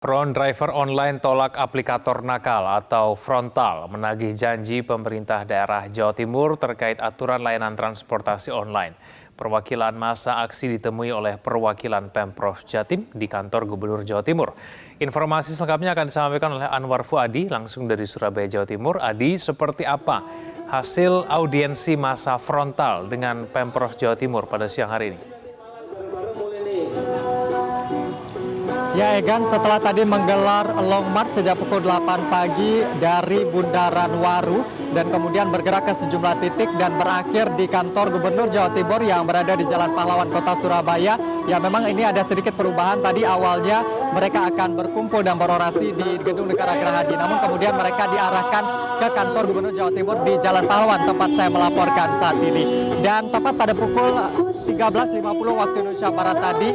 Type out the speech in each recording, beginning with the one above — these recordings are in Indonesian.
Front driver online tolak aplikator nakal atau frontal menagih janji pemerintah daerah Jawa Timur terkait aturan layanan transportasi online. Perwakilan masa aksi ditemui oleh perwakilan Pemprov Jatim di kantor Gubernur Jawa Timur. Informasi selengkapnya akan disampaikan oleh Anwar Fuadi langsung dari Surabaya, Jawa Timur. Adi, seperti apa hasil audiensi masa frontal dengan Pemprov Jawa Timur pada siang hari ini? Ya Egan, setelah tadi menggelar long march sejak pukul 8 pagi dari Bundaran Waru dan kemudian bergerak ke sejumlah titik dan berakhir di kantor Gubernur Jawa Timur yang berada di Jalan Pahlawan Kota Surabaya. Ya memang ini ada sedikit perubahan, tadi awalnya mereka akan berkumpul dan berorasi di Gedung Negara Gerahadi, namun kemudian mereka diarahkan ke kantor Gubernur Jawa Timur di Jalan Pahlawan tempat saya melaporkan saat ini. Dan tepat pada pukul 13.50 waktu Indonesia Barat tadi,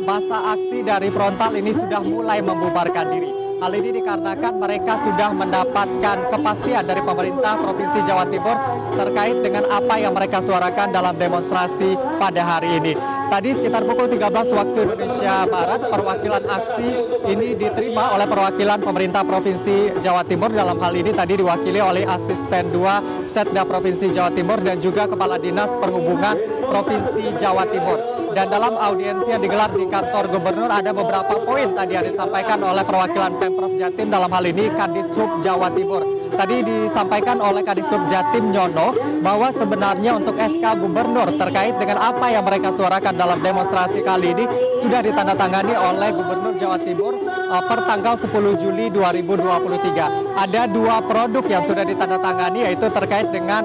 masa aksi dari frontal ini sudah mulai membubarkan diri. Hal ini dikarenakan mereka sudah mendapatkan kepastian dari pemerintah Provinsi Jawa Timur terkait dengan apa yang mereka suarakan dalam demonstrasi pada hari ini. Tadi sekitar pukul 13 waktu Indonesia Barat, perwakilan aksi ini diterima oleh perwakilan pemerintah Provinsi Jawa Timur. Dalam hal ini tadi diwakili oleh Asisten 2 Setda Provinsi Jawa Timur dan juga Kepala Dinas Perhubungan Provinsi Jawa Timur. Dan dalam audiensi yang digelar di kantor Gubernur ada beberapa poin tadi yang disampaikan oleh perwakilan Pemprov Jatim, dalam hal ini Kadisub Jawa Timur. Tadi disampaikan oleh Kadisub Jatim Nyono bahwa sebenarnya untuk SK Gubernur terkait dengan apa yang mereka suarakan dalam demonstrasi kali ini sudah ditandatangani oleh Gubernur Jawa Timur per tanggal 10 Juli 2023. Ada dua produk yang sudah ditandatangani, yaitu terkait dengan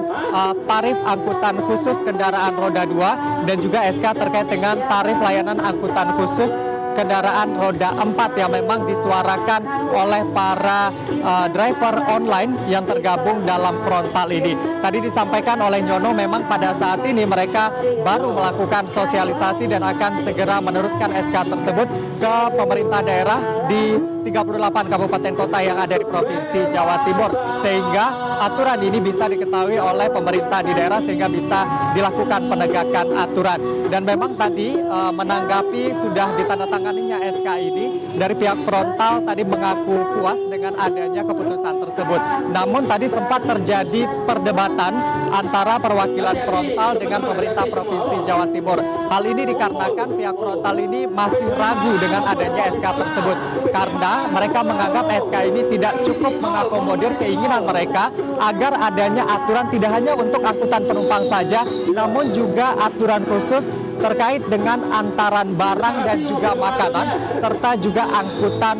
tarif angkutan khusus kendaraan roda 2 dan juga SK terkait dengan tarif layanan angkutan khusus kendaraan roda 4 yang memang disuarakan oleh para driver online yang tergabung dalam frontal ini. Tadi disampaikan oleh Nyono memang pada saat ini mereka baru melakukan sosialisasi dan akan segera meneruskan SK tersebut ke pemerintah daerah di 38 kabupaten kota yang ada di Provinsi Jawa Timur, sehingga aturan ini bisa diketahui oleh pemerintah di daerah sehingga bisa dilakukan penegakan aturan. Dan memang tadi menanggapi sudah ditandatanganinya SK ini, dari pihak frontal tadi mengaku puas dengan adanya keputusan tersebut. Namun tadi sempat terjadi perdebatan antara perwakilan frontal dengan pemerintah Provinsi Jawa Timur. Hal ini dikarenakan pihak frontal ini masih ragu dengan adanya SK tersebut, karena mereka menganggap SK ini tidak cukup mengakomodir keinginan mereka agar adanya aturan tidak hanya untuk angkutan penumpang saja, namun juga aturan khusus terkait dengan antaran barang dan juga makanan, serta juga angkutan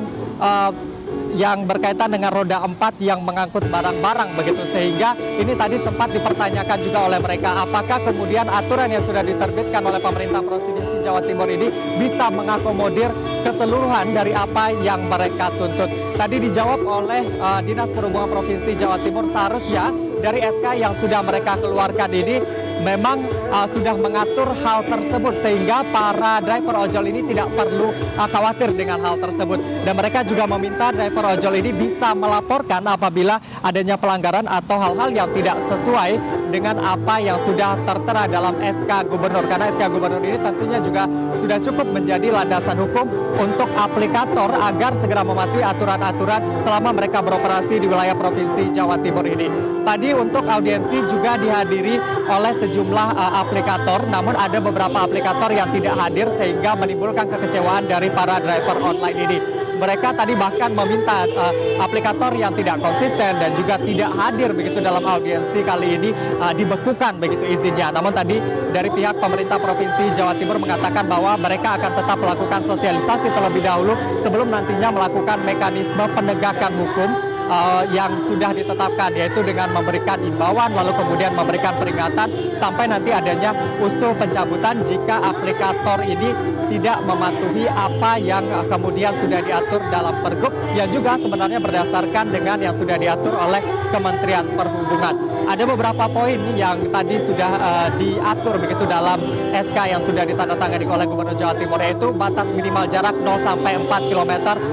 yang berkaitan dengan roda 4 yang mengangkut barang-barang begitu. Sehingga ini tadi sempat dipertanyakan juga oleh mereka, apakah kemudian aturan yang sudah diterbitkan oleh pemerintah Provinsi Jawa Timur ini bisa mengakomodir keseluruhan dari apa yang mereka tuntut. Tadi dijawab oleh Dinas Perhubungan Provinsi Jawa Timur, seharusnya dari SK yang sudah mereka keluarkan ini memang sudah mengatur hal tersebut sehingga para driver ojol ini tidak perlu khawatir dengan hal tersebut. Dan mereka juga meminta driver ojol ini bisa melaporkan apabila adanya pelanggaran atau hal-hal yang tidak sesuai dengan apa yang sudah tertera dalam SK Gubernur. Karena SK Gubernur ini tentunya juga sudah cukup menjadi landasan hukum untuk aplikator agar segera mematuhi aturan-aturan selama mereka beroperasi di wilayah Provinsi Jawa Timur ini. Tadi untuk audiensi juga dihadiri oleh sejumlah aplikator, namun ada beberapa aplikator yang tidak hadir sehingga menimbulkan kekecewaan dari para driver online ini. Mereka tadi bahkan meminta aplikator yang tidak konsisten dan juga tidak hadir begitu dalam audiensi kali ini dibekukan begitu izinnya. Namun tadi dari pihak pemerintah Provinsi Jawa Timur mengatakan bahwa mereka akan tetap melakukan sosialisasi terlebih dahulu sebelum nantinya melakukan mekanisme penegakan hukum yang sudah ditetapkan, yaitu dengan memberikan imbauan lalu kemudian memberikan peringatan sampai nanti adanya usul pencabutan jika aplikator ini tidak mematuhi apa yang kemudian sudah diatur dalam Pergub yang juga sebenarnya berdasarkan dengan yang sudah diatur oleh Kementerian Perhubungan. Ada beberapa poin yang tadi sudah diatur begitu dalam SK yang sudah ditandatangani oleh Gubernur Jawa Timur, yaitu batas minimal jarak 0 sampai 4 km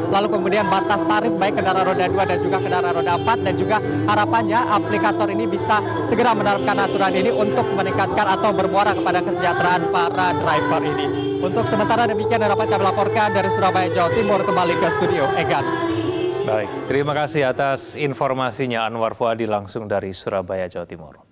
lalu kemudian batas tarif baik kendaraan roda 2 dan juga kendaraan roda 4, dan juga harapannya aplikator ini bisa segera menerapkan aturan ini untuk meningkatkan atau bermuara kepada kesejahteraan para driver ini. Untuk sementara demikian yang dapat kami laporkan dari Surabaya, Jawa Timur. Kembali ke studio, Egan. Baik, terima kasih atas informasinya Anwar Fuadi langsung dari Surabaya, Jawa Timur.